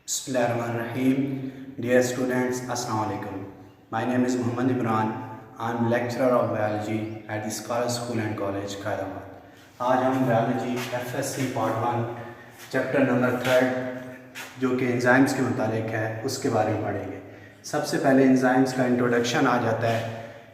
Bismillahirrahmanirrahim. Dear students, Assalamu alaikum. My name is Muhammad Imran. I am lecturer of biology at the Scholar School and College, Khairabad. आज हम biology FSC part 1 chapter number 3 जो कि enzymes के मुतालिक है उसके बारे में पढ़ेंगे। सबसे पहले एंजाइम्स का इंट्रोडक्शन आ जाता है।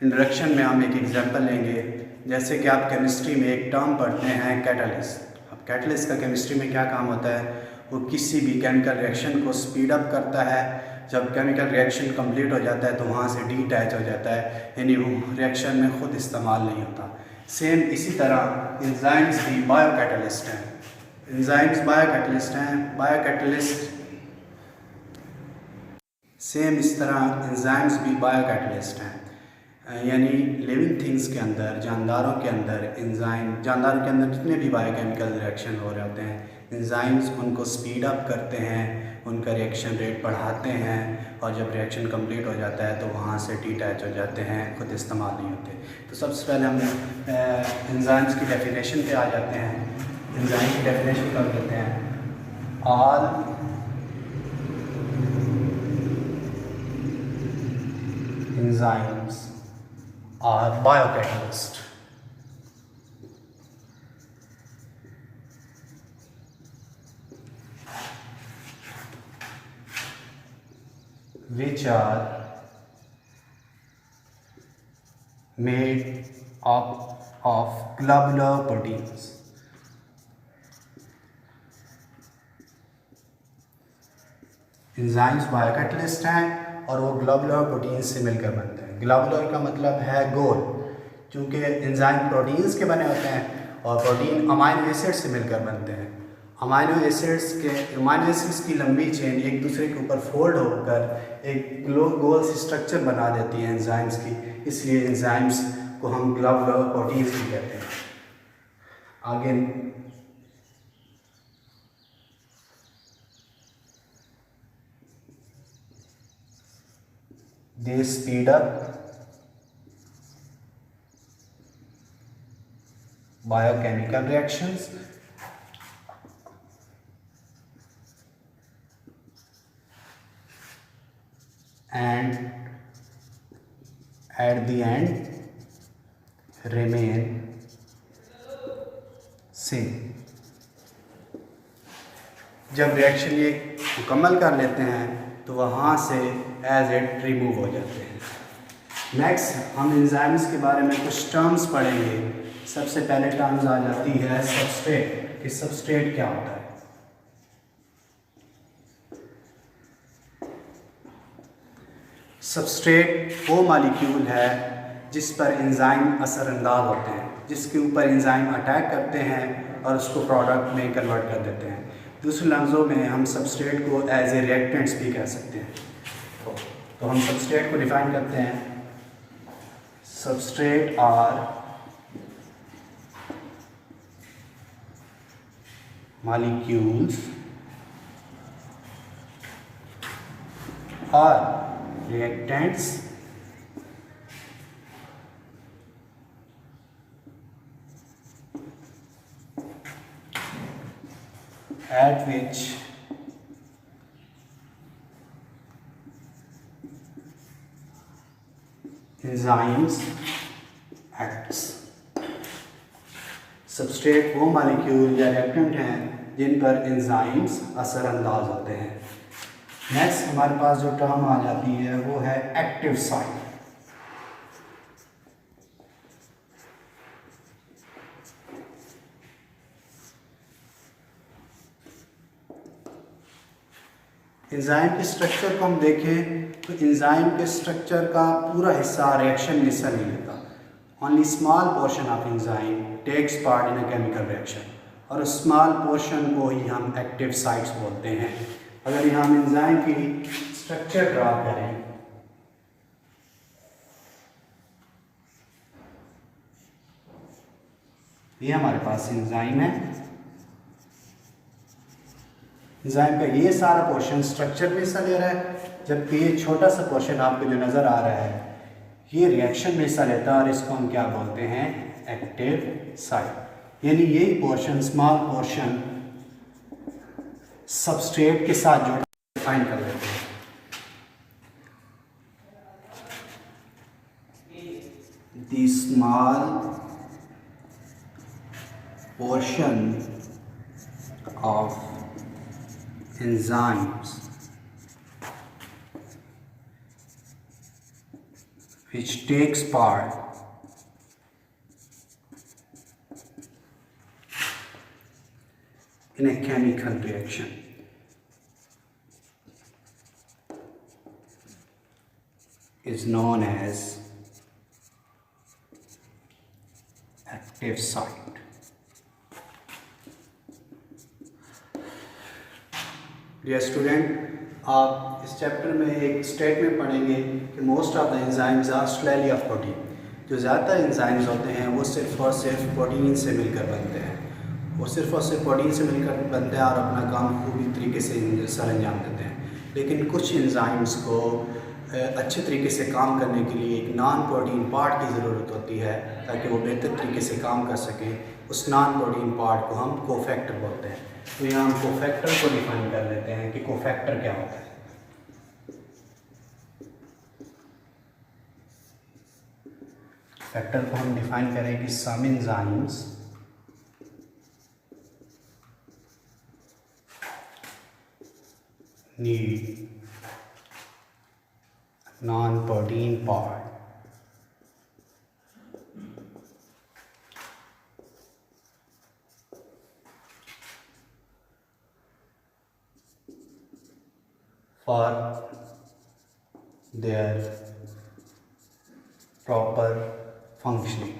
इंट्रोडक्शन में हम एक एग्जांपल लेंगे, जैसे कि आप केमिस्ट्री में एक टर्म पढ़ते हैं कैटलिस्ट। अब कैटलिस्ट का केमिस्ट्री में क्या काम होता है, वो किसी भी केमिकल रिएक्शन को स्पीड अप करता है। जब केमिकल रिएक्शन कंप्लीट हो जाता है तो वहाँ से डीटैच हो जाता है, यानी वो रिएक्शन में ख़ुद इस्तेमाल नहीं होता। सेम इसी तरह एंजाइम्स भी बायोकैटलिस्ट हैं। एंजाइम्स बायोकैटलिस्ट हैं। बायोकैटलिस्ट सेम इस तरह एंजाइम्स भी बायोकैटलिस्ट हैं, यानी लिविंग थिंग्स के अंदर, जानदारों के अंदर एंजाइम, जानदारों के अंदर जितने भी बायोकेमिकल रिएक्शन हो रहे होते हैं, एंजाइम्स उनको स्पीड अप करते हैं, उनका रिएक्शन रेट बढ़ाते हैं, और जब रिएक्शन कंप्लीट हो जाता है तो वहाँ से डीटैच हो जाते हैं, खुद इस्तेमाल नहीं होते। तो सबसे पहले हम एंजाइम्स की डेफिनेशन पे आ जाते हैं। एंजाइम की डेफिनेशन कर देते हैं। All enzymes are biocatalysts. Which are made up of globular proteins. Enzymes biocatalyst हैं और वो ग्लोबुलर प्रोटीन से मिलकर बनते हैं। ग्लोबुलर का मतलब है गोल, क्योंकि एंजाइम प्रोटीन्स के बने होते हैं और प्रोटीन अमाइनो एसिड से मिलकर बनते हैं। अमाइनो एसिड्स की लंबी चेन एक दूसरे के ऊपर फोल्ड होकर एक गोल सी स्ट्रक्चर बना देती है एंजाइम्स की, इसलिए एंजाइम्स को हम ग्लोबुलर प्रोटीन्स भी कहते हैं। आगे they speed up biochemical reactions and at the end remain same। जब रिएक्शन ये मुकम्मल कर लेते हैं तो वहाँ से एज इट रिमूव हो जाते हैं। नेक्स्ट हम एंजाइम्स के बारे में कुछ टर्म्स पढ़ेंगे। सबसे पहले टर्म्स आ जाती है सबस्ट्रेट, कि सबस्ट्रेट क्या होता है। सबस्ट्रेट वो मॉलिक्यूल है जिस पर एंजाइम असरअंदाज होते हैं, जिसके ऊपर एंजाइम अटैक करते हैं और उसको प्रोडक्ट में कन्वर्ट कर देते हैं। दूसरे लफ्ज़ों में हम सबस्ट्रेट को एज ए रिएक्टेंट्स भी कह सकते हैं। तो हम सबस्ट्रेट को डिफाइन करते हैं। सबस्ट्रेट आर मॉलिक्यूल्स और reactants at which enzymes acts। Substrate वो मॉलिक्यूल या रिएक्टेंट हैं जिन पर एंजाइम्स असरअंदाज होते हैं। नेक्स्ट हमारे पास जो टर्म आ जाती है वो है एक्टिव साइट। एंजाइम के स्ट्रक्चर को हम देखें तो एंजाइम के स्ट्रक्चर का पूरा हिस्सा रिएक्शन में हिस्सा नहीं लेता। Only small portion of enzyme takes part in a chemical reaction, और उस स्मॉल पोर्शन को ही हम एक्टिव साइट्स बोलते हैं। अगर यहाँ हम एंजाइम की स्ट्रक्चर ड्रा करें, ये हमारे पास एंजाइम है। एंजाइम का ये सारा पोर्शन स्ट्रक्चर में हिस्सा ले रहा है, जबकि ये छोटा सा पोर्शन आपको जो नज़र आ रहा है ये रिएक्शन में हिस्सा लेता है, और इसको हम क्या बोलते हैं, एक्टिव साइट। यानी यही पोर्शन, स्मॉल पोर्शन सबस्ट्रेट के साथ जुड़ डिफाइन कर लेते हैं। The small portion of enzymes which takes part in a chemical reaction is known as active site. Dear student, आप इस चैप्टर में एक स्टेटमेंट पढ़ेंगे कि most of the enzymes are solely of protein. जो ज़्यादातर एंजाइम्स होते हैं वो सिर्फ और सिर्फ प्रोटीन से मिलकर बनते हैं, वो सिर्फ और सिर्फ प्रोटीन से मिलकर बनते हैं और अपना काम खूबी तरीके से सर अंजाम देते हैं। लेकिन कुछ एंजाइम्स को अच्छे तरीके से काम करने के लिए एक नॉन प्रोटीन पार्ट की ज़रूरत होती है ताकि वो बेहतर तरीके से काम कर सकें। उस नॉन प्रोटीन पार्ट को हम कोफैक्टर बोलते हैं। तो यहाँ हम कोफैक्टर को डिफाइन कर लेते हैं कि कोफैक्टर क्या होता है। फैक्टर को हम डिफाइन करें कि some enzymes need non-protein part for their proper functioning.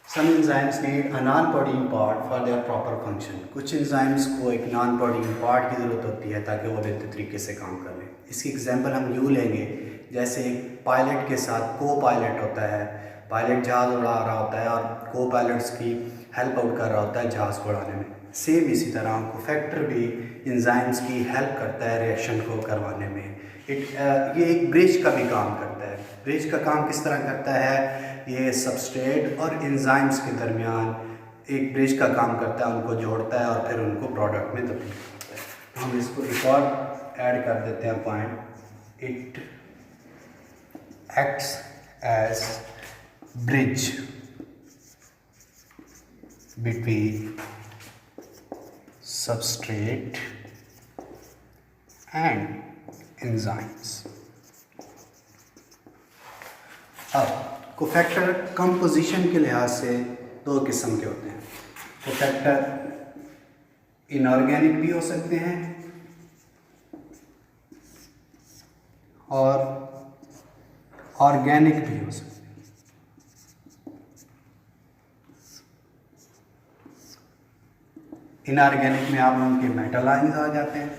Some enzymes need a non-protein part for their proper function. कुछ enzymes को एक non-protein part की ज़रूरत होती है ताकि वो बेहतर तरीके से काम कर लें। इसकी एग्जांपल हम यूँ लेंगे, जैसे एक पायलट के साथ को पायलट होता है। पायलट जहाज़ उड़ा रहा होता है और को पायलट्स की हेल्प आउट कर रहा होता है जहाज़ को उड़ाने में। सेम इसी तरह कोफैक्टर भी एंजाइम्स की हेल्प करता है रिएक्शन को करवाने में। ये एक ब्रिज का भी काम करता है। ब्रिज का काम किस तरह करता है? ये सबस्ट्रेट और एंजाइम्स के दरमियान एक ब्रिज का काम करता है, उनको जोड़ता है और फिर उनको प्रोडक्ट में तब्दील करता है। तो हम इसको एक और ऐड कर देते हैं point. It acts as bridge between substrate and enzymes. अब कोफैक्टर कंपोजिशन के लिहाज से दो किस्म के होते हैं। कोफैक्टर इनऑर्गेनिक भी हो सकते हैं और ऑर्गेनिक भी हो सकते हैं। इनऑर्गेनिक में आप उनके मेटल आयंस आ जाते हैं।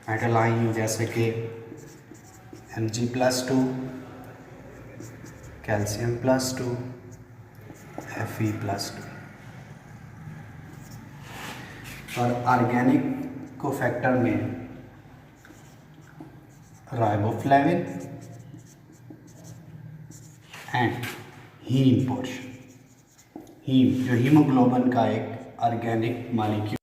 मेटल आयन जैसे कि Mg+2, Ca+2, Fe+2। और ऑर्गेनिक कोफैक्टर में riboflavin and heme portion, heme जो हीमोग्लोबिन का एक ऑर्गेनिक मॉलिक्यूल।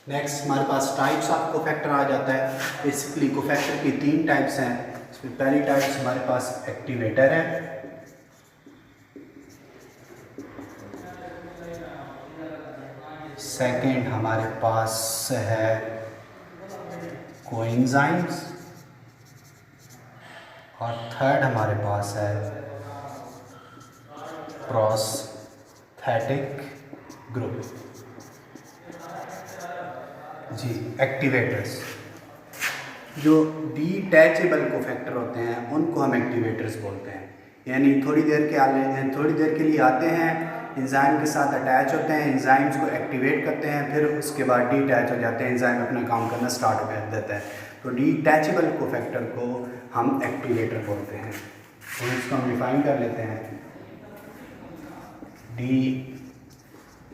नेक्स्ट हमारे पास टाइप्स ऑफ कोफैक्टर आ जाता है। बेसिकली कोफैक्टर की 3 टाइप्स हैं। इसमें पहली टाइप्स हमारे पास एक्टिवेटर है, सेकंड हमारे पास है कोएंजाइम्स और थर्ड हमारे पास है प्रोस्थेटिक ग्रुप। जी, एक्टिवेटर्स जो डिटैचेबल कोफैक्टर होते हैं उनको हम एक्टिवेटर्स बोलते हैं। यानी थोड़ी देर के लिए आते हैं, एंजाइम के साथ अटैच होते हैं, एंजाइम्स को एक्टिवेट करते हैं, फिर उसके बाद डिटैच हो जाते हैं, एंजाइम अपना काम करना स्टार्ट कर देता है। तो डिटैचेबल कोफैक्टर को हम एक्टिवेटर बोलते हैं। तो इसको हम डिफाइन कर लेते हैं।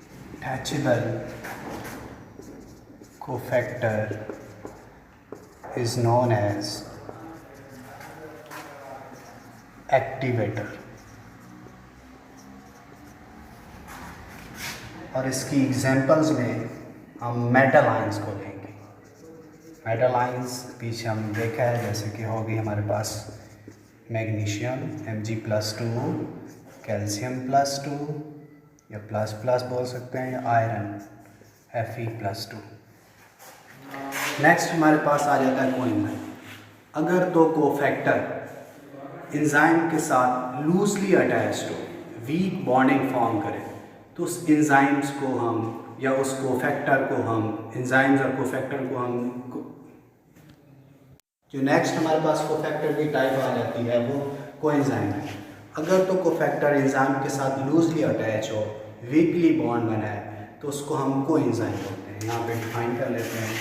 Detachable cofactor is known as activator। और इसकी एग्जांपल्स में हम मेटल आयंस को लेंगे। मेटल आयंस पीछे हम देखा है, जैसे कि होगी हमारे पास मैग्नीशियम Mg+2, कैल्शियम +2 या प्लस प्लस बोल सकते हैं, या आयरन Fe+2। नेक्स्ट हमारे पास आ जाता है कोएंजाइम। अगर दो कोफैक्टर एंजाइम के साथ लूजली अटैच्ड हो, वीक बॉन्डिंग फॉर्म करें, तो उस एंजाइम्स को हम या उस कोफैक्टर को हम एंजाइम्स और कोफैक्टर को हम जो नेक्स्ट हमारे पास कोफैक्टर की टाइप आ जाती है वो कोएंजाइम है। अगर तो कोफैक्टर एंजाइम के साथ लूजली अटैच हो, वीकली बॉन्ड बनाए, तो उसको हम कोएंजाइम बोलते हैं। यहाँ पे डिफाइन कर लेते हैं,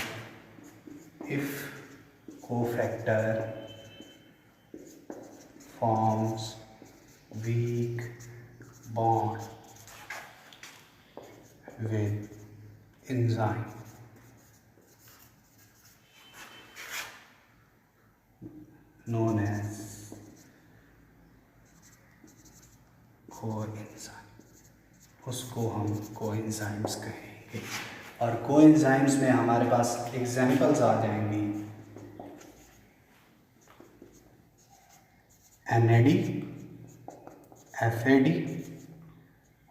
if cofactor forms weak bond with enzyme known as coenzyme, उसको हम कोएंजाइम्स कहेंगे। और कोएंजाइम्स में हमारे पास एग्जांपल्स आ जाएंगी NAD, FAD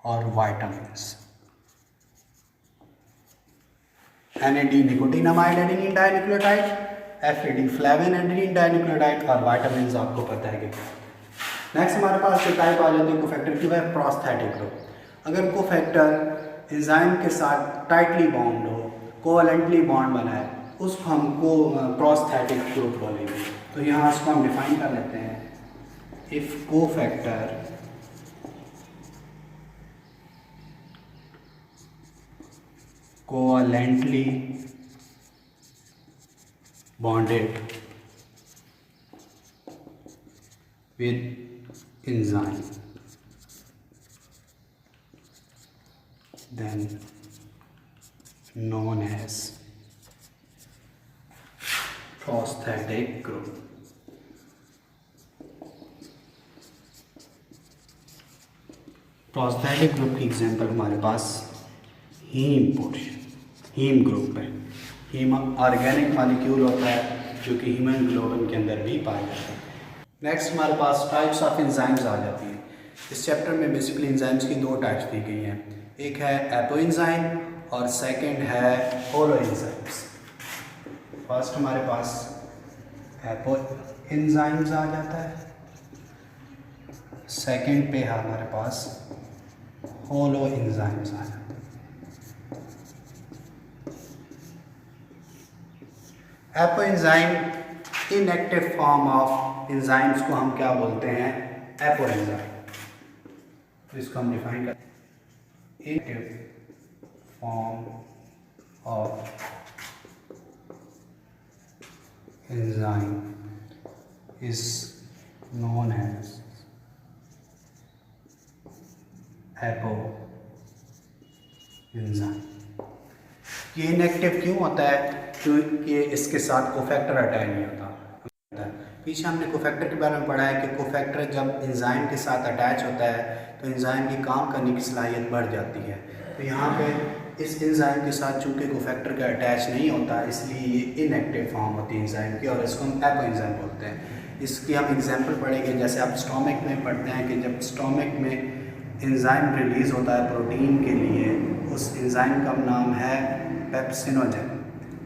और vitamins. NAD nicotinamide adenine dinucleotide, FAD flavin adenine dinucleotide और विटामिन्स आपको पता है कि क्या। नेक्स्ट हमारे पास जो टाइप आ जाती है कोफैक्टर की, वह है प्रोस्थेटिक ग्रुप। अगर कोफैक्टर एंजाइम के साथ टाइटली बॉन्ड हो, कोवैलेंटली बॉन्ड बनाए, उसको हमको प्रोस्थेटिक ग्रुप बोलेंगे। तो यहाँ इसको हम डिफाइन कर लेते हैं, if cofactor covalently bonded with enzyme, then known as prosthetic group. Prosthetic group की एग्जांपल हमारे पास हीम ग्रुप है। हीम ऑर्गेनिक मॉलिक्यूल होता है जो कि हीमोग्लोबिन के अंदर भी पाया जाता है। नेक्स्ट हमारे पास टाइप्स ऑफ एंजाइम्स आ जाती हैं। इस चैप्टर में बेसिकली एंजाइम्स की दो टाइप्स दी गई हैं, एक है एपो एंजाइम और सेकंड है होलो एंजाइम्स। फर्स्ट हमारे पास एपो एंजाइम्स आ जाता है, सेकंड पे है हमारे पास होलो एंजाइम्स आ जाता है। Apo enzyme inactive form of enzymes को हम क्या बोलते हैं, एपो एंजाइम। तो इसको हम डिफाइन करते हैं, inactive form of enzyme is known as apoenzyme. ये इनएक्टिव क्यों होता है, क्योंकि इसके साथ कोफैक्टर अटैच नहीं होता। पीछे हमने कोफैक्टर के बारे में पढ़ा है कि कोफैक्टर जब एंजाइम के साथ अटैच होता है तो एंजाइम की काम करने की सलाहियत बढ़ जाती है। तो यहाँ पे इस एंजाइम के साथ चूँकि कोफैक्टर का अटैच नहीं होता, इसलिए ये इनएक्टिव फॉर्म होती है एंजाइम की और इसको हम एपो एंजाइम बोलते हैं। इसकी हम एग्जाम्पल पढ़ेंगे, जैसे आप स्टोमक में पढ़ते हैं कि जब स्टोमक में एंजाइम रिलीज़ होता है प्रोटीन के लिए, उस एंजाइम का नाम है पेप्सिनोजन।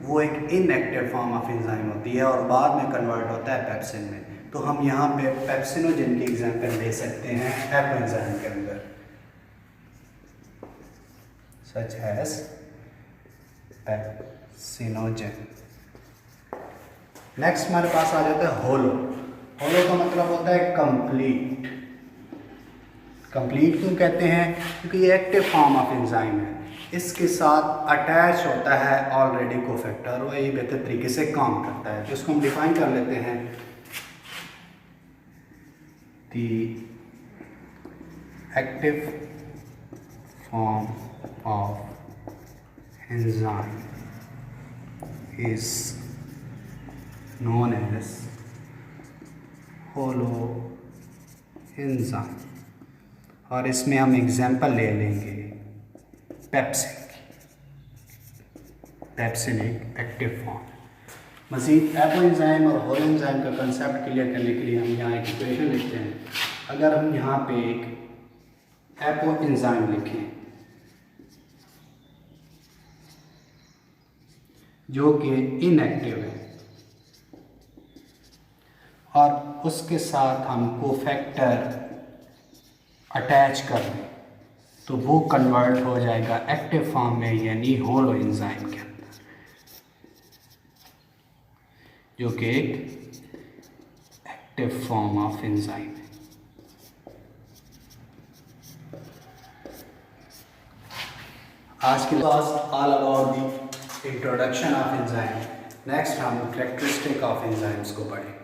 वो एक इनएक्टिव फॉर्म ऑफ एंजाइम होती है और बाद में कन्वर्ट होता है पेप्सिन में। तो हम यहाँ पे पेप्सिनोजन की एग्जांपल ले सकते हैं एपो एंजाइम के अंदर, सच एज पेप्सिनोजन। नेक्स्ट हमारे पास आ जाता है होलो। होलो का मतलब होता है कंप्लीट। कंप्लीट क्यों कहते हैं, क्योंकि ये एक्टिव फॉर्म ऑफ एंजाइम है, इसके साथ अटैच होता है ऑलरेडी कोफैक्टर और ये बेहतर तरीके से काम करता है। तो इसको हम डिफाइन कर लेते हैं, the active form of enzyme is known as holoenzyme. और इसमें हम एग्जाम्पल ले लेंगे पेप्सिन एक एक्टिव फॉर्म। मज़ीद एपो एंजाइम और होल एंजाइम का कंसेप्ट क्लियर करने के लिए हम यहाँ एक इक्वेशन लिखते हैं। अगर हम यहाँ पे एक एपो एंजाइम लिखें जो कि इनएक्टिव है और उसके साथ हम कोफैक्टर अटैच कर दें तो वो कन्वर्ट हो जाएगा एक्टिव फॉर्म में, यानी होलो एंजाइम के अंदर, जो कि एक एक्टिव फॉर्म ऑफ एंजाइम है। आज की class all about the introduction of enzyme. Next हम कैरेक्टरिस्टिक ऑफ एंजाइम्स को पढ़ेंगे।